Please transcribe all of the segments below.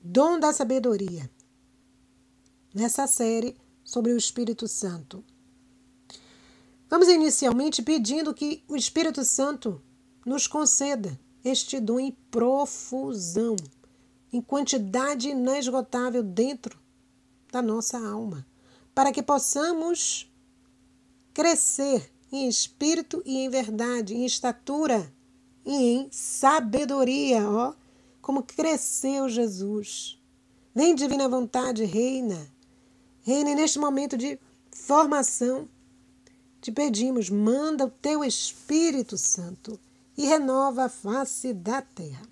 Dom da sabedoria. Nessa série sobre o Espírito Santo. Vamos inicialmente pedindo que o Espírito Santo nos conceda este dom em profusão, em quantidade inesgotável dentro da nossa alma, para que possamos crescer em espírito e em verdade, em estatura e em sabedoria, como cresceu Jesus. Vem, divina vontade, reina neste momento de formação. Te pedimos, manda o teu Espírito Santo e renova a face da terra.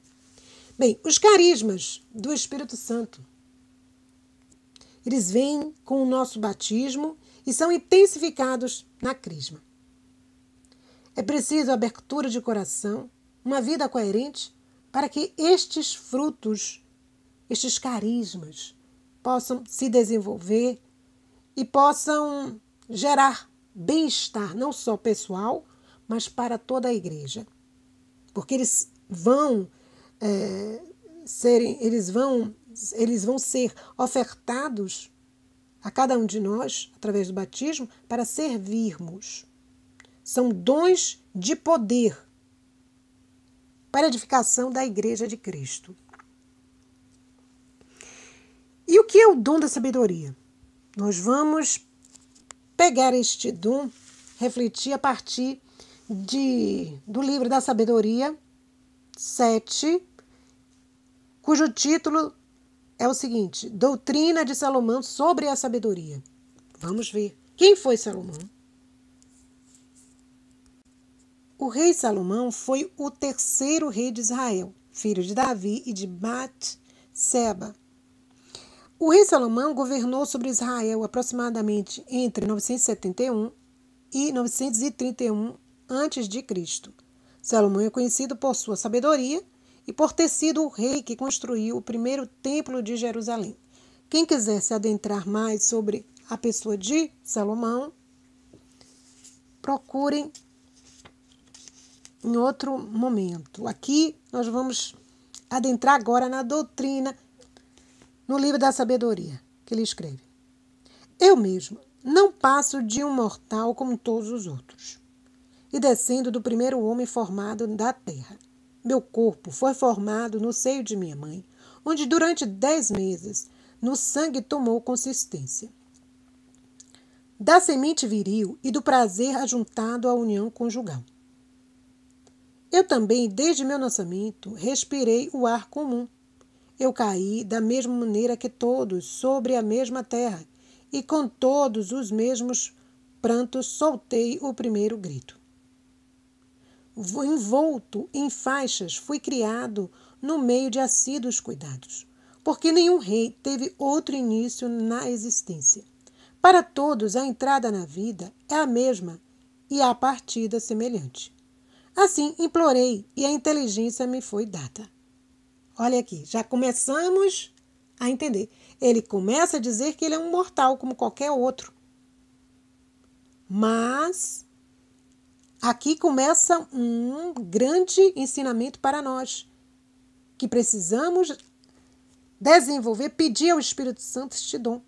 Bem, os carismas do Espírito Santo, eles vêm com o nosso batismo e são intensificados na crisma. É preciso abertura de coração, uma vida coerente, para que estes frutos, estes carismas, possam se desenvolver e possam gerar bem-estar, não só pessoal, mas para toda a igreja. Porque eles vão ser ofertados a cada um de nós, através do batismo, para servirmos. São dons de poder para a edificação da Igreja de Cristo. E o que é o dom da sabedoria? Nós vamos pegar este dom, refletir a partir do livro da Sabedoria 7, cujo título é o seguinte: Doutrina de Salomão sobre a sabedoria. Vamos ver. Quem foi Salomão? O rei Salomão foi o terceiro rei de Israel, filho de Davi e de Batseba. O rei Salomão governou sobre Israel aproximadamente entre 971 e 931 a.C. Salomão é conhecido por sua sabedoria e por ter sido o rei que construiu o primeiro templo de Jerusalém. Quem quiser se adentrar mais sobre a pessoa de Salomão, procurem em outro momento. Aqui nós vamos adentrar agora na doutrina, no livro da sabedoria, que ele escreve. Eu mesmo não passo de um mortal como todos os outros, e descendo do primeiro homem formado da terra. Meu corpo foi formado no seio de minha mãe, onde durante 10 meses no sangue tomou consistência. Da semente viril e do prazer ajuntado à união conjugal. Eu também, desde meu nascimento, respirei o ar comum. Eu caí da mesma maneira que todos, sobre a mesma terra, e com todos os mesmos prantos soltei o primeiro grito. Envolto em faixas, fui criado no meio de assíduos cuidados, porque nenhum rei teve outro início na existência. Para todos, a entrada na vida é a mesma e a partida semelhante. Assim, implorei e a inteligência me foi dada. Olha aqui, já começamos a entender. Ele começa a dizer que ele é um mortal, como qualquer outro. Mas aqui começa um grande ensinamento para nós, que precisamos desenvolver, pedir ao Espírito Santo este dom.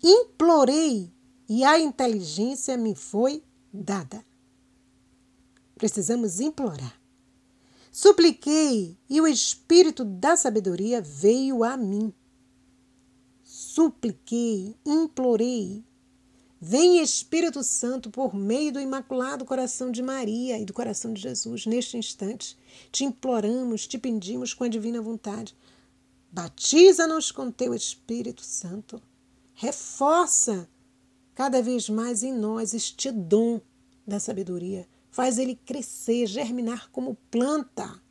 Implorei e a inteligência me foi dada. Precisamos implorar. Supliquei e o Espírito da sabedoria veio a mim. Supliquei, implorei. Vem Espírito Santo por meio do Imaculado Coração de Maria e do Coração de Jesus. Neste instante, te imploramos, te pedimos com a divina vontade. Batiza-nos com teu Espírito Santo. Reforça cada vez mais em nós este dom da sabedoria. Faz ele crescer, germinar como planta,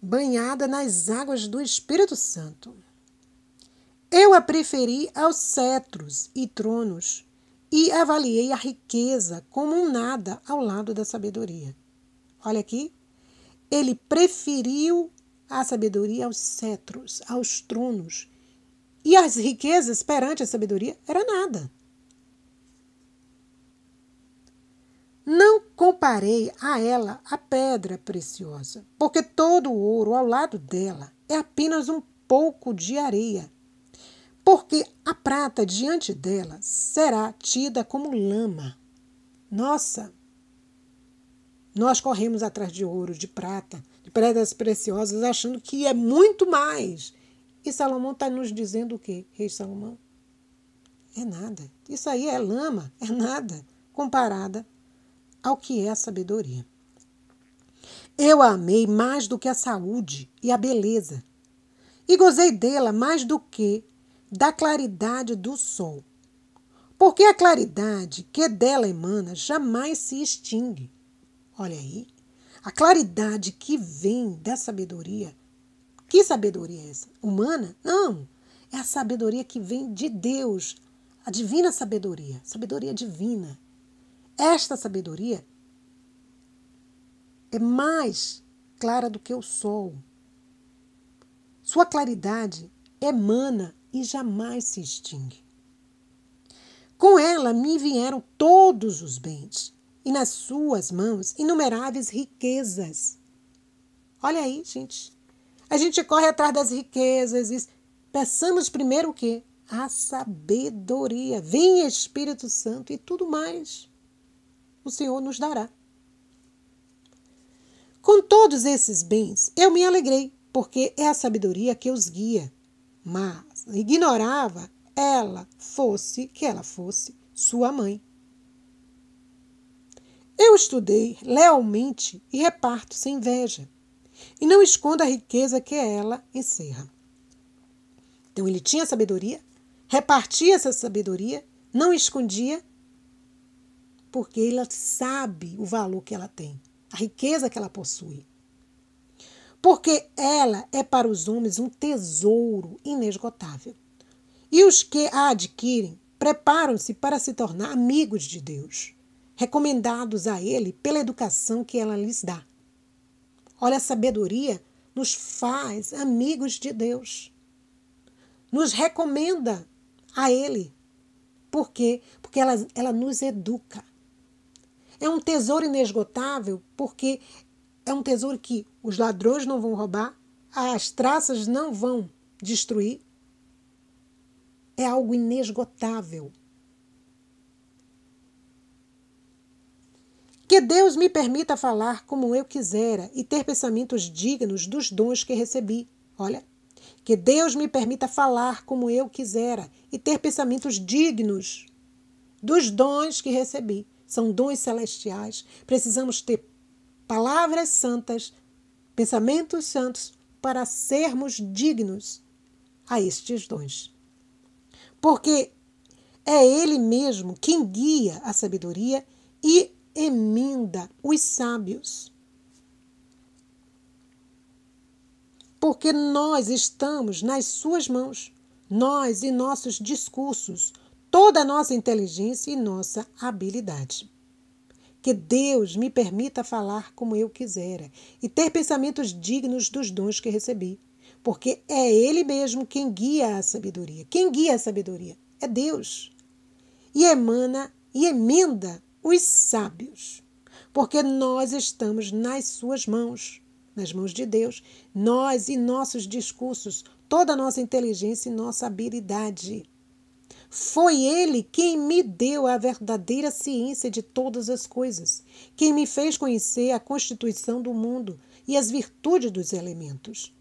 banhada nas águas do Espírito Santo. Eu a preferi aos cetros e tronos e avaliei a riqueza como um nada ao lado da sabedoria. Olha aqui, ele preferiu a sabedoria aos cetros, aos tronos, e as riquezas perante a sabedoria era nada. Não comparei a ela a pedra preciosa, porque todo o ouro ao lado dela é apenas um pouco de areia. Porque a prata diante dela será tida como lama. Nossa! Nós corremos atrás de ouro, de prata, de pedras preciosas, achando que é muito mais. E Salomão está nos dizendo o quê, Rei Salomão? É nada. Isso aí é lama, é nada, comparada ao que é a sabedoria. Eu a amei mais do que a saúde e a beleza, e gozei dela mais do que da claridade do sol. Porque a claridade que dela emana jamais se extingue. Olha aí, a claridade que vem da sabedoria. Que sabedoria é essa? Humana? Não, é a sabedoria que vem de Deus, a divina sabedoria, sabedoria divina. Esta sabedoria é mais clara do que o sol. Sua claridade emana e jamais se extingue. Com ela me vieram todos os bens, e nas suas mãos inumeráveis riquezas. Olha aí, gente. A gente corre atrás das riquezas e peçamos primeiro o quê? A sabedoria. Vem Espírito Santo e tudo mais o Senhor nos dará. Com todos esses bens, eu me alegrei, porque é a sabedoria que os guia. Mas ignorava que ela fosse sua mãe. Eu estudei lealmente e reparto sem inveja, e não escondo a riqueza que ela encerra. Então ele tinha sabedoria, repartia essa sabedoria, não escondia, porque ele sabe o valor que ela tem, a riqueza que ela possui. Porque ela é para os homens um tesouro inesgotável. E os que a adquirem preparam-se para se tornar amigos de Deus, recomendados a Ele pela educação que ela lhes dá. Olha, a sabedoria nos faz amigos de Deus. Nos recomenda a Ele. Por quê? Porque ela nos educa. É um tesouro inesgotável porque é um tesouro que os ladrões não vão roubar, as traças não vão destruir. É algo inesgotável. Que Deus me permita falar como eu quisera e ter pensamentos dignos dos dons que recebi. Olha, que Deus me permita falar como eu quisera e ter pensamentos dignos dos dons que recebi. São dons celestiais. Precisamos ter palavras santas, pensamentos santos para sermos dignos a estes dons. Porque é Ele mesmo quem guia a sabedoria e emenda os sábios. Porque nós estamos nas suas mãos, nós e nossos discursos, toda a nossa inteligência e nossa habilidade. Que Deus me permita falar como eu quisera e ter pensamentos dignos dos dons que recebi. Porque é Ele mesmo quem guia a sabedoria. Quem guia a sabedoria é Deus. E emana e emenda os sábios. Porque nós estamos nas suas mãos, nas mãos de Deus. Nós e nossos discursos, toda a nossa inteligência e nossa habilidade. Foi Ele quem me deu a verdadeira ciência de todas as coisas, quem me fez conhecer a constituição do mundo e as virtudes dos elementos.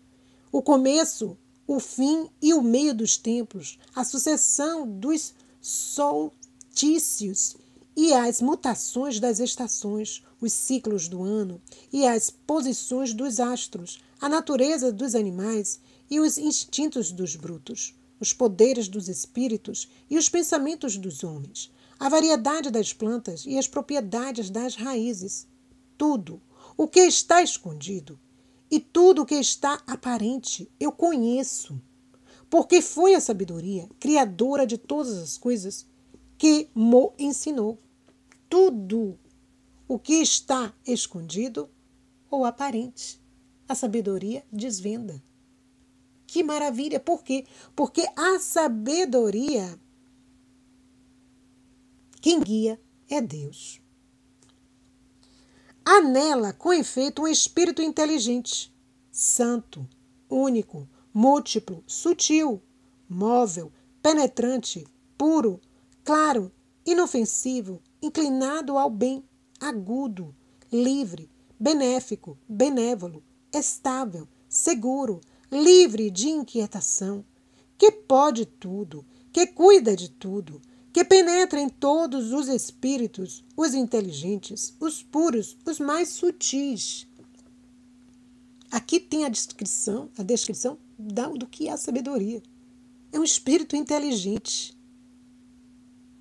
O começo, o fim e o meio dos tempos, a sucessão dos solstícios e as mutações das estações, os ciclos do ano e as posições dos astros, a natureza dos animais e os instintos dos brutos, os poderes dos espíritos e os pensamentos dos homens, a variedade das plantas e as propriedades das raízes. Tudo o que está escondido e tudo o que está aparente eu conheço, porque foi a sabedoria, criadora de todas as coisas, que me ensinou. Tudo o que está escondido ou aparente, a sabedoria desvenda. Que maravilha! Por quê? Porque a sabedoria, quem guia é Deus. Há nela, com efeito, um espírito inteligente, santo, único, múltiplo, sutil, móvel, penetrante, puro, claro, inofensivo, inclinado ao bem, agudo, livre, benéfico, benévolo, estável, seguro, livre de inquietação, que pode tudo, que cuida de tudo, que penetra em todos os espíritos, os inteligentes, os puros, os mais sutis. Aqui tem a descrição do que é a sabedoria. É um espírito inteligente.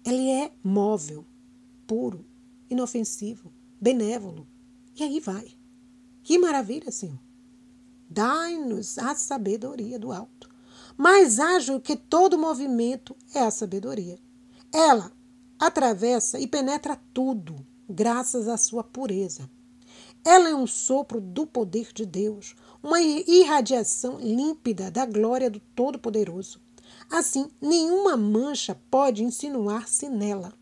Ele é móvel, puro, inofensivo, benévolo. E aí vai. Que maravilha, Senhor. Dai-nos a sabedoria do alto. Mais ágil que todo movimento é a sabedoria. Ela atravessa e penetra tudo, graças à sua pureza. Ela é um sopro do poder de Deus, uma irradiação límpida da glória do Todo-Poderoso. Assim, nenhuma mancha pode insinuar-se nela.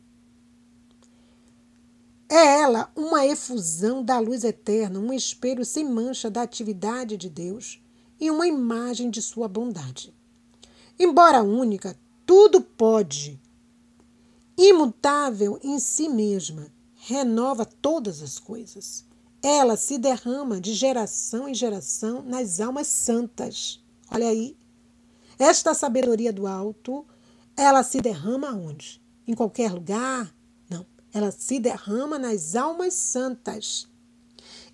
É ela uma efusão da luz eterna, um espelho sem mancha da atividade de Deus e uma imagem de sua bondade. Embora única, tudo pode. Imutável em si mesma, renova todas as coisas. Ela se derrama de geração em geração nas almas santas. Olha aí. Esta sabedoria do alto, ela se derrama onde? Em qualquer lugar? Não. Ela se derrama nas almas santas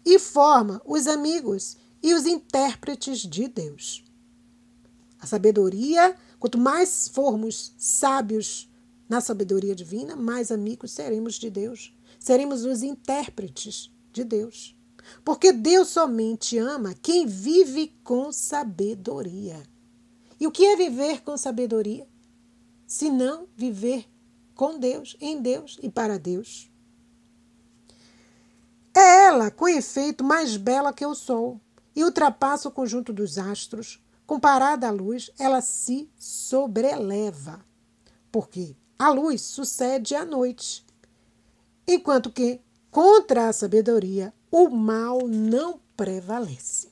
e forma os amigos e os intérpretes de Deus. A sabedoria, quanto mais formos sábios na sabedoria divina, mais amigos seremos de Deus. Seremos os intérpretes de Deus. Porque Deus somente ama quem vive com sabedoria. E o que é viver com sabedoria? Se não viver com Deus, em Deus e para Deus. É ela, com efeito, mais bela que o sol e ultrapassa o conjunto dos astros. Comparada à luz, ela se sobreleva. Porque a luz sucede à noite, enquanto que, contra a sabedoria, o mal não prevalece.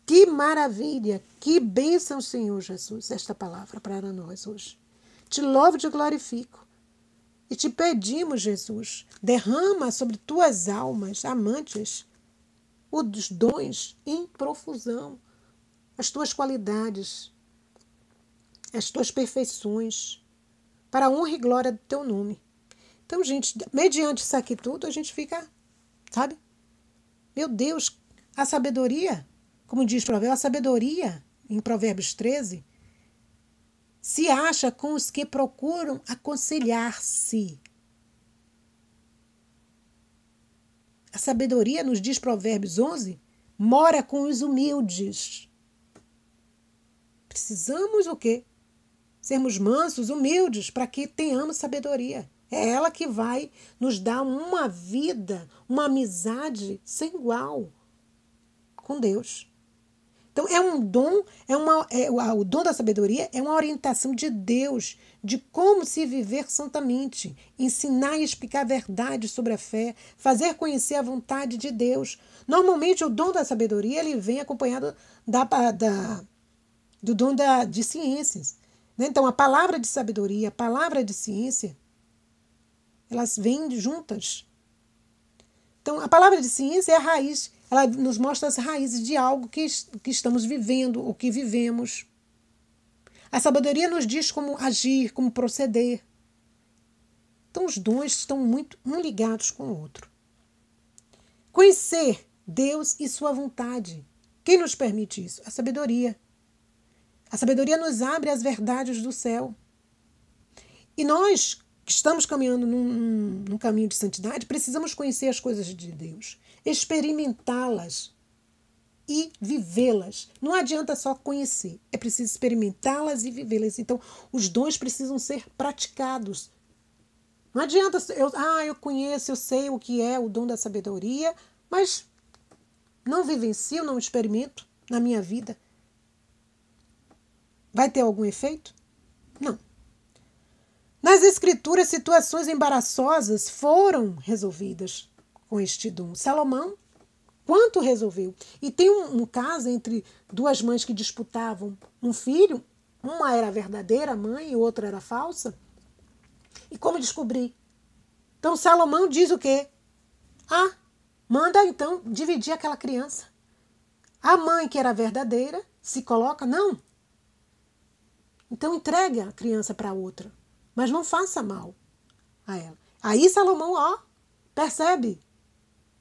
Que maravilha, que bênção, Senhor Jesus, esta palavra para nós hoje. Te louvo e te glorifico. E te pedimos, Jesus, derrama sobre tuas almas amantes os dons em profusão, as tuas qualidades, as tuas perfeições, para a honra e glória do teu nome. Então, gente, mediante isso aqui tudo, a gente fica, sabe? Meu Deus, a sabedoria, como diz o provérbio, a sabedoria, em Provérbios 13, se acha com os que procuram aconselhar-se. A sabedoria, nos diz Provérbios 11, mora com os humildes. Precisamos o quê? Sermos mansos, humildes, para que tenhamos sabedoria. É ela que vai nos dar uma vida, uma amizade sem igual com Deus. Então, é um dom, o dom da sabedoria é uma orientação de Deus de como se viver santamente, ensinar e explicar a verdade sobre a fé, fazer conhecer a vontade de Deus. Normalmente, o dom da sabedoria ele vem acompanhado do dom de ciências. Então, a palavra de sabedoria, a palavra de ciência, elas vêm juntas. Então, a palavra de ciência é a raiz. Ela nos mostra as raízes de algo que estamos vivendo, ou que vivemos. A sabedoria nos diz como agir, como proceder. Então, os dons estão muito um ligados com o outro. Conhecer Deus e sua vontade. Quem nos permite isso? A sabedoria. A sabedoria nos abre as verdades do céu. E nós, que estamos caminhando num caminho de santidade, precisamos conhecer as coisas de Deus, experimentá-las e vivê-las. Não adianta só conhecer, é preciso experimentá-las e vivê-las. Então, os dons precisam ser praticados. Não adianta, eu conheço, eu sei o que é o dom da sabedoria, mas não vivencio, não experimento na minha vida. Vai ter algum efeito? Não. Nas Escrituras, situações embaraçosas foram resolvidas com este dom. Salomão, quanto resolveu? E tem um caso entre duas mães que disputavam um filho, uma era a verdadeira mãe e outra era falsa. E como descobrir? Então Salomão diz o quê? Manda então dividir aquela criança. A mãe que era verdadeira se coloca, não. Então entregue a criança para outra, mas não faça mal a ela. Aí Salomão, percebe,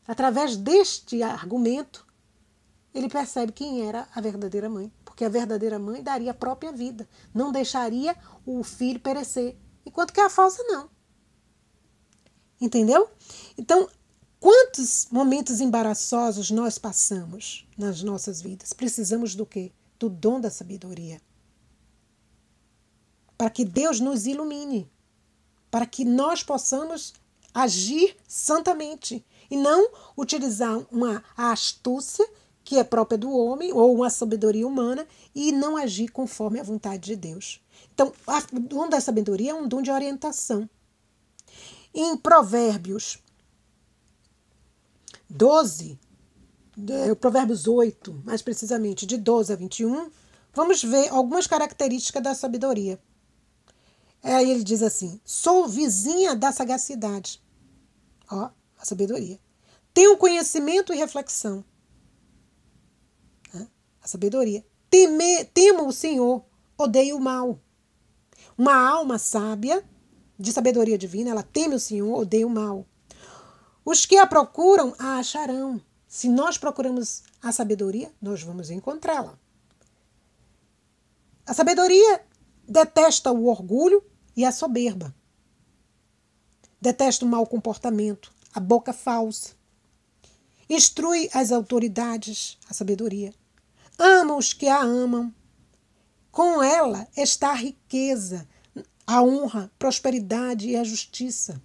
através deste argumento, ele percebe quem era a verdadeira mãe. Porque a verdadeira mãe daria a própria vida, não deixaria o filho perecer, enquanto que a falsa não. Entendeu? Então, quantos momentos embaraçosos nós passamos nas nossas vidas? Precisamos do quê? Do dom da sabedoria. Para que Deus nos ilumine. Para que nós possamos agir santamente. E não utilizar a astúcia que é própria do homem ou uma sabedoria humana e não agir conforme a vontade de Deus. Então, o dom da sabedoria é um dom de orientação. Em Provérbios 12, Provérbios 8, mais precisamente, de 12 a 21, vamos ver algumas características da sabedoria. Aí ele diz assim: sou vizinha da sagacidade. A sabedoria. Tenho conhecimento e reflexão. A sabedoria. Temo o Senhor, odeio o mal. Uma alma sábia, de sabedoria divina, ela teme o Senhor, odeia o mal. Os que a procuram, a acharão. Se nós procuramos a sabedoria, nós vamos encontrá-la. A sabedoria detesta o orgulho e a soberba. Detesta o mau comportamento, a boca falsa. Instrui as autoridades, a sabedoria. Ama os que a amam. Com ela está a riqueza, a honra, prosperidade e a justiça.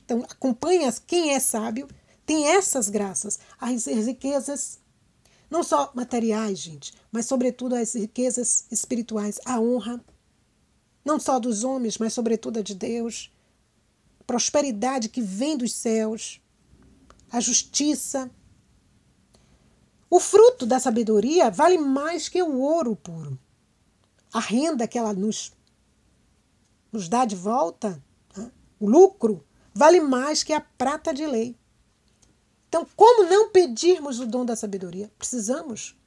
Então, acompanha quem é sábio, tem essas graças, as riquezas, não só materiais, gente, mas sobretudo as riquezas espirituais, a honra, não só dos homens, mas sobretudo a de Deus, prosperidade que vem dos céus, a justiça. O fruto da sabedoria vale mais que o ouro puro. A renda que ela nos dá de volta, o lucro, vale mais que a prata de lei. Então, como não pedirmos o dom da sabedoria? Precisamos.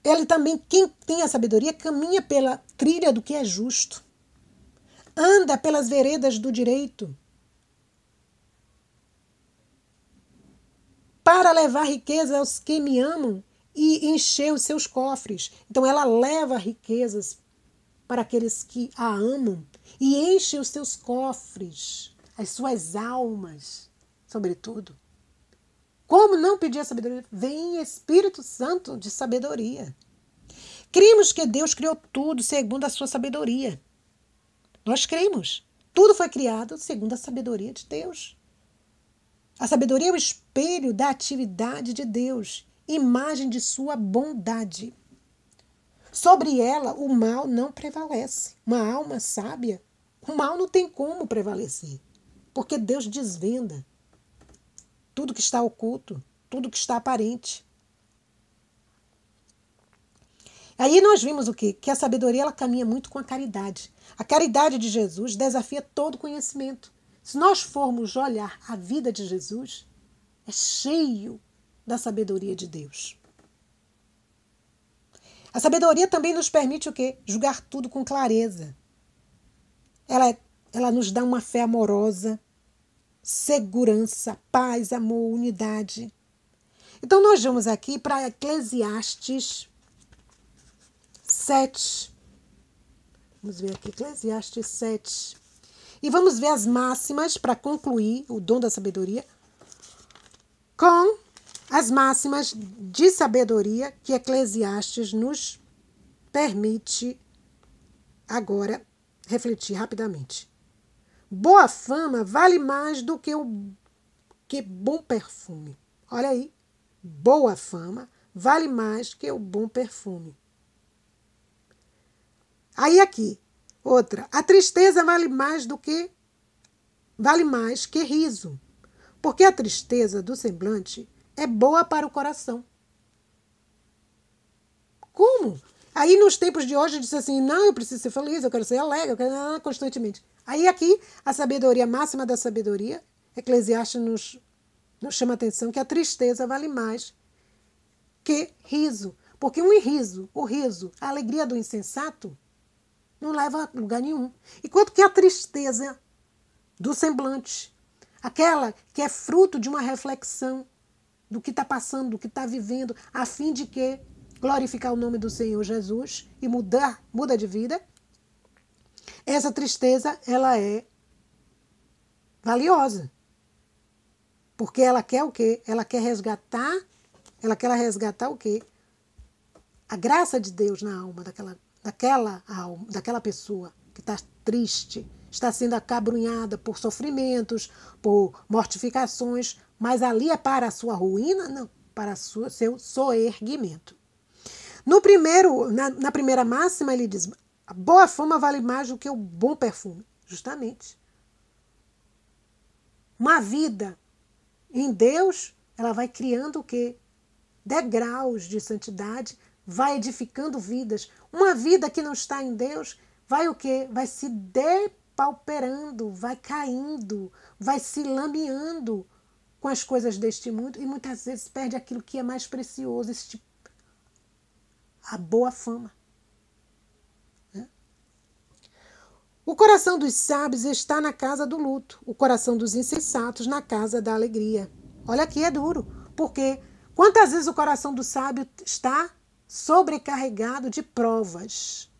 Ele também, quem tem a sabedoria, caminha pela trilha do que é justo. Anda pelas veredas do direito. Para levar riqueza aos que me amam e encher os seus cofres. Então, ela leva riquezas para aqueles que a amam e enche os seus cofres, as suas almas, sobretudo. Como não pedir a sabedoria? Vem Espírito Santo de sabedoria. Cremos que Deus criou tudo segundo a sua sabedoria. Nós cremos. Tudo foi criado segundo a sabedoria de Deus. A sabedoria é o espelho da atividade de Deus, imagem de sua bondade. Sobre ela, o mal não prevalece. Uma alma sábia, o mal não tem como prevalecer, porque Deus desvenda tudo que está oculto, tudo que está aparente. Aí nós vimos o quê? Que a sabedoria ela caminha muito com a caridade. A caridade de Jesus desafia todo conhecimento. Se nós formos olhar a vida de Jesus, é cheio da sabedoria de Deus. A sabedoria também nos permite o quê? Julgar tudo com clareza. Ela nos dá uma fé amorosa, segurança, paz, amor, unidade. Então nós vamos aqui para Eclesiastes 7. Vamos ver aqui, Eclesiastes 7. E vamos ver as máximas para concluir o dom da sabedoria com as máximas de sabedoria que Eclesiastes nos permite agora refletir rapidamente. Boa fama vale mais do que bom perfume. Olha aí, boa fama vale mais que o bom perfume. Aí aqui, outra. A tristeza vale mais que riso. Porque a tristeza do semblante é boa para o coração. Como? Aí nos tempos de hoje diz assim, não, eu preciso ser feliz, eu quero ser alegre, eu quero constantemente. Aí aqui a sabedoria máxima da sabedoria, Eclesiastes nos chama a atenção que a tristeza vale mais que riso. Porque o riso, a alegria do insensato, não leva a lugar nenhum. Enquanto que a tristeza do semblante, aquela que é fruto de uma reflexão do que está passando, do que está vivendo, a fim de que glorificar o nome do Senhor Jesus e muda de vida, essa tristeza, ela é valiosa. Porque ela quer o quê? Ela quer resgatar o quê? A graça de Deus na alma daquela pessoa que está triste, está sendo acabrunhada por sofrimentos, por mortificações, mas ali é para a sua ruína? Não, para seu soerguimento. Na primeira máxima, ele diz, a boa fama vale mais do que o bom perfume. Justamente. Uma vida em Deus, ela vai criando o quê? Degraus de santidade, vai edificando vidas. Uma vida que não está em Deus, vai o quê? Vai se depauperando, vai caindo, vai se lameando com as coisas deste mundo e muitas vezes perde aquilo que é mais precioso, a boa fama. O coração dos sábios está na casa do luto, o coração dos insensatos na casa da alegria. Olha aqui, é duro, porque quantas vezes o coração do sábio está sobrecarregado de provas,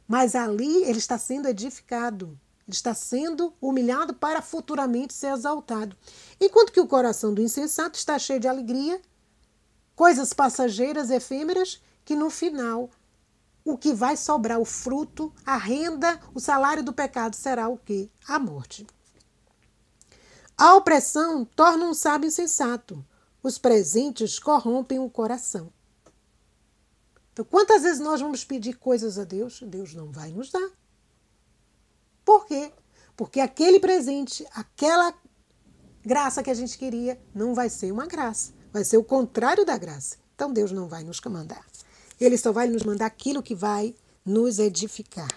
mas ali ele está sendo edificado, ele está sendo humilhado para futuramente ser exaltado. Enquanto que o coração do insensato está cheio de alegria, coisas passageiras, efêmeras, que no final o que vai sobrar, o fruto, a renda, o salário do pecado será o quê? A morte. A opressão torna um sábio insensato. Os presentes corrompem o coração. Então, quantas vezes nós vamos pedir coisas a Deus? Deus não vai nos dar. Por quê? Porque aquele presente, aquela graça que a gente queria, não vai ser uma graça. Vai ser o contrário da graça. Então, Deus não vai nos mandar. Ele só vai nos mandar aquilo que vai nos edificar.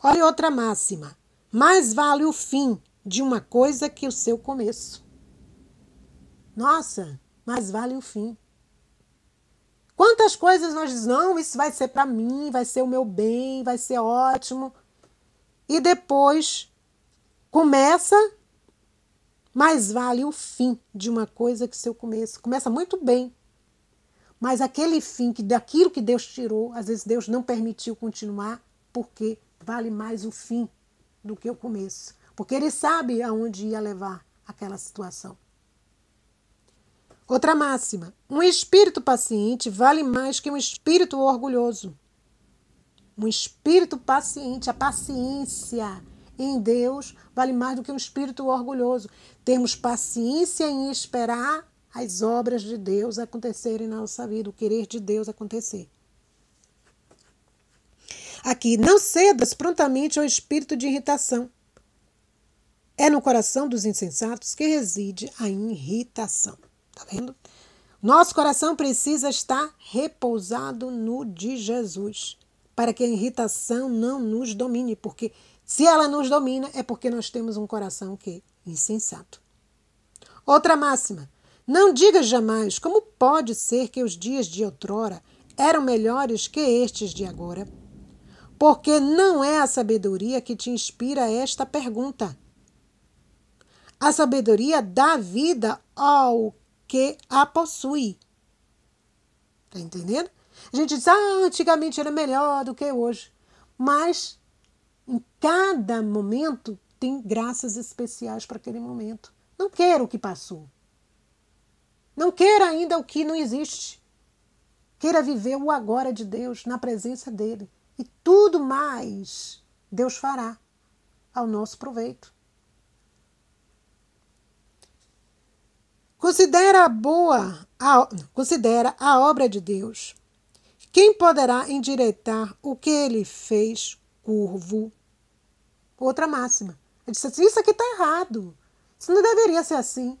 Olha outra máxima. Mais vale o fim de uma coisa que o seu começo. Nossa, mais vale o fim. Quantas coisas nós dizemos, não, isso vai ser para mim, vai ser o meu bem, vai ser ótimo. E depois começa, mais vale o fim de uma coisa que o seu começo. Começa muito bem. Mas aquele fim, daquilo que Deus tirou, às vezes Deus não permitiu continuar, porque vale mais o fim do que o começo. Porque Ele sabe aonde ia levar aquela situação. Outra máxima. Um espírito paciente vale mais que um espírito orgulhoso. Um espírito paciente, a paciência em Deus vale mais do que um espírito orgulhoso. Termos paciência em esperar as obras de Deus acontecerem na nossa vida, o querer de Deus acontecer. Aqui, não cedas prontamente ao espírito de irritação. É no coração dos insensatos que reside a irritação. Tá vendo? Nosso coração precisa estar repousado no de Jesus, para que a irritação não nos domine, porque se ela nos domina, é porque nós temos um coração que é insensato. Outra máxima. Não digas jamais como pode ser que os dias de outrora eram melhores que estes de agora. Porque não é a sabedoria que te inspira esta pergunta. A sabedoria dá vida ao que a possui. Está entendendo? A gente diz, antigamente era melhor do que hoje. Mas em cada momento tem graças especiais para aquele momento. Não quero o que passou. Não queira ainda o que não existe. Queira viver o agora de Deus, na presença dEle. E tudo mais Deus fará ao nosso proveito. Considera a obra de Deus. Quem poderá endireitar o que Ele fez curvo? Outra máxima. Ele disse assim, isso aqui está errado. Isso não deveria ser assim.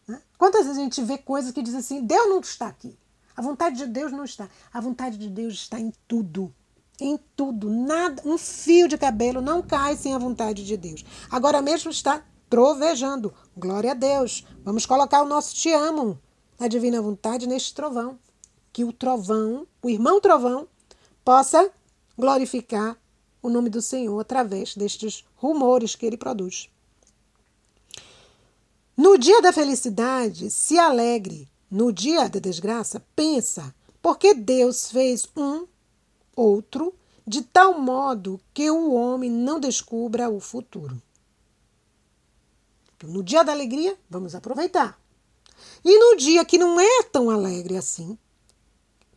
Né? Quantas vezes a gente vê coisas que dizem assim, Deus não está aqui. A vontade de Deus não está. A vontade de Deus está em tudo. Em tudo. Nada, um fio de cabelo não cai sem a vontade de Deus. Agora mesmo está trovejando. Glória a Deus. Vamos colocar o nosso te amo na divina vontade neste trovão. Que o trovão, o irmão trovão, possa glorificar o nome do Senhor através destes rumores que ele produz. No dia da felicidade, se alegre. No dia da desgraça, pensa, porque Deus fez um, outro, de tal modo que o homem não descubra o futuro. Então, no dia da alegria, vamos aproveitar. E no dia que não é tão alegre assim,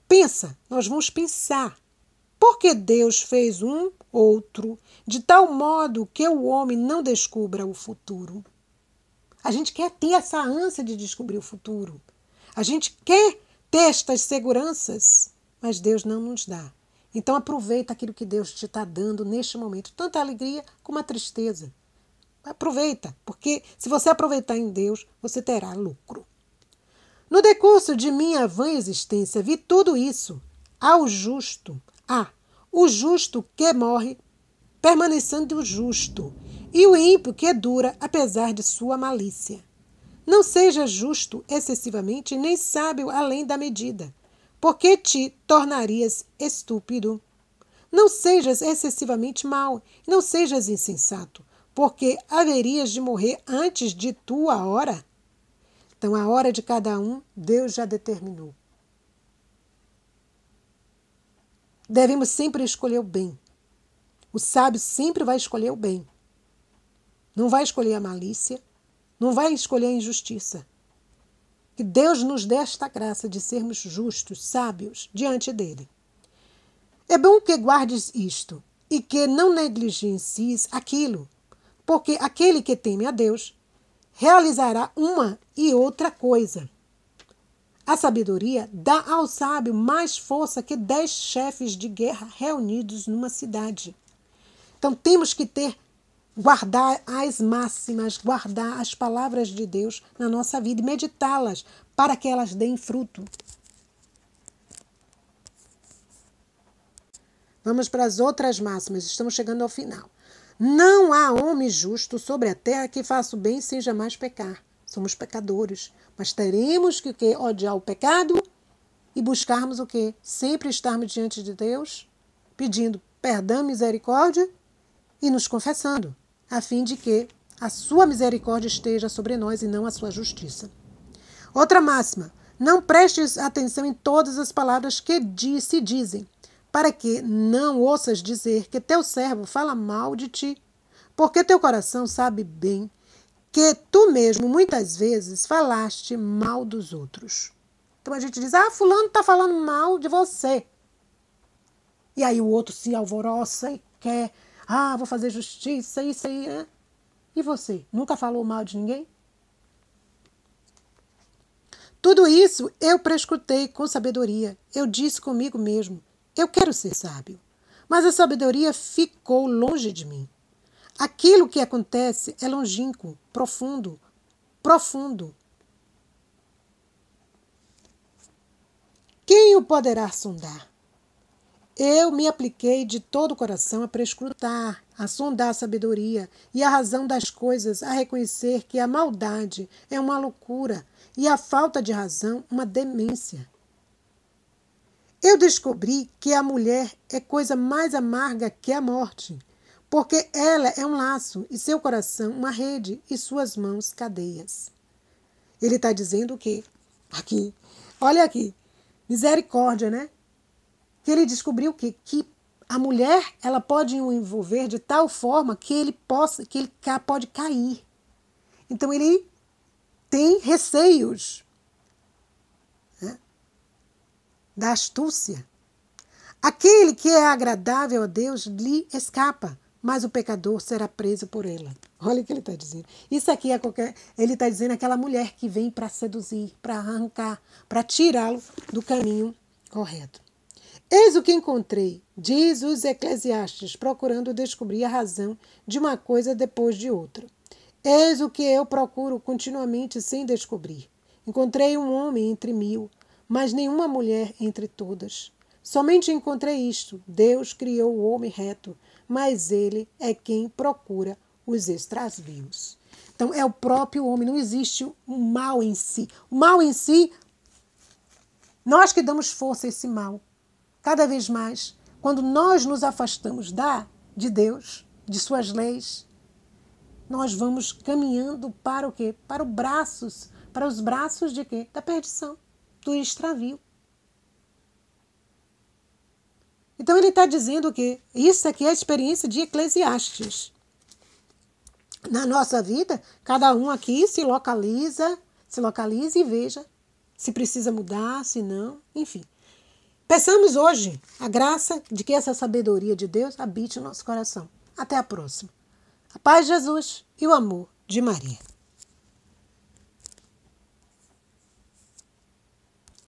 pensa, nós vamos pensar, porque Deus fez um, outro, de tal modo que o homem não descubra o futuro. A gente quer ter essa ânsia de descobrir o futuro. A gente quer ter estas seguranças, mas Deus não nos dá. Então aproveita aquilo que Deus te está dando neste momento, tanto a alegria como a tristeza. Aproveita, porque se você aproveitar em Deus, você terá lucro. No decurso de minha vã existência, vi tudo isso. O justo que morre, permanecendo justo, e o ímpio que dura, apesar de sua malícia. Não seja justo excessivamente, nem sábio além da medida, porque te tornarias estúpido. Não sejas excessivamente mau, não sejas insensato, porque haverias de morrer antes de tua hora. Então, a hora de cada um, Deus já determinou. Devemos sempre escolher o bem. O sábio sempre vai escolher o bem. Não vai escolher a malícia, não vai escolher a injustiça. Que Deus nos dê esta graça de sermos justos, sábios, diante dele. É bom que guardes isto e que não negligencies aquilo, porque aquele que teme a Deus realizará uma e outra coisa. A sabedoria dá ao sábio mais força que 10 chefes de guerra reunidos numa cidade. Então temos que guardar as máximas, guardar as palavras de Deus na nossa vida e meditá-las para que elas deem fruto. Vamos para as outras máximas, estamos chegando ao final. Não há homem justo sobre a terra que faça o bem sem jamais pecar. Somos pecadores, mas teremos que odiar o pecado e buscarmos o quê? Sempre estarmos diante de Deus, pedindo perdão, misericórdia e nos confessando, a fim de que a sua misericórdia esteja sobre nós e não a sua justiça. Outra máxima, não prestes atenção em todas as palavras que se dizem, para que não ouças dizer que teu servo fala mal de ti, porque teu coração sabe bem que tu mesmo muitas vezes falaste mal dos outros. Então a gente diz, fulano está falando mal de você. E aí o outro se alvoroça e quer, vou fazer justiça, isso aí. Né? E você, nunca falou mal de ninguém? Tudo isso eu prescrutei com sabedoria. Eu disse comigo mesmo, eu quero ser sábio. Mas a sabedoria ficou longe de mim. Aquilo que acontece é longínquo, profundo. Quem o poderá sondar? Eu me apliquei de todo o coração a prescrutar, a sondar a sabedoria e a razão das coisas, a reconhecer que a maldade é uma loucura e a falta de razão uma demência. Eu descobri que a mulher é coisa mais amarga que a morte, porque ela é um laço e seu coração uma rede e suas mãos cadeias. Ele está dizendo o quê? Aqui, olha aqui, misericórdia, né? Que ele descobriu que a mulher ela pode o envolver de tal forma que ele pode cair. Então ele tem receios, né, da astúcia. Aquele que é agradável a Deus lhe escapa, mas o pecador será preso por ela. Olha o que ele está dizendo. Isso aqui ele está dizendo aquela mulher que vem para seduzir, para arrancar, para tirá-lo do caminho correto. Eis o que encontrei, diz os Eclesiastes, procurando descobrir a razão de uma coisa depois de outra. Eis o que eu procuro continuamente sem descobrir. Encontrei um homem entre 1000, mas nenhuma mulher entre todas. Somente encontrei isto: Deus criou o homem reto, mas ele é quem procura os extravios. Então, é o próprio homem, não existe o mal em si. O mal em si, nós que damos força a esse mal. Cada vez mais, quando nós nos afastamos de Deus, de suas leis, nós vamos caminhando para o quê? Para os braços de quê? Da perdição, do extravio. Então ele está dizendo que isso aqui é a experiência de Eclesiastes. Na nossa vida, cada um aqui se localiza e veja se precisa mudar, se não, enfim. Peçamos hoje a graça de que essa sabedoria de Deus habite no nosso coração. Até a próxima. A paz de Jesus e o amor de Maria.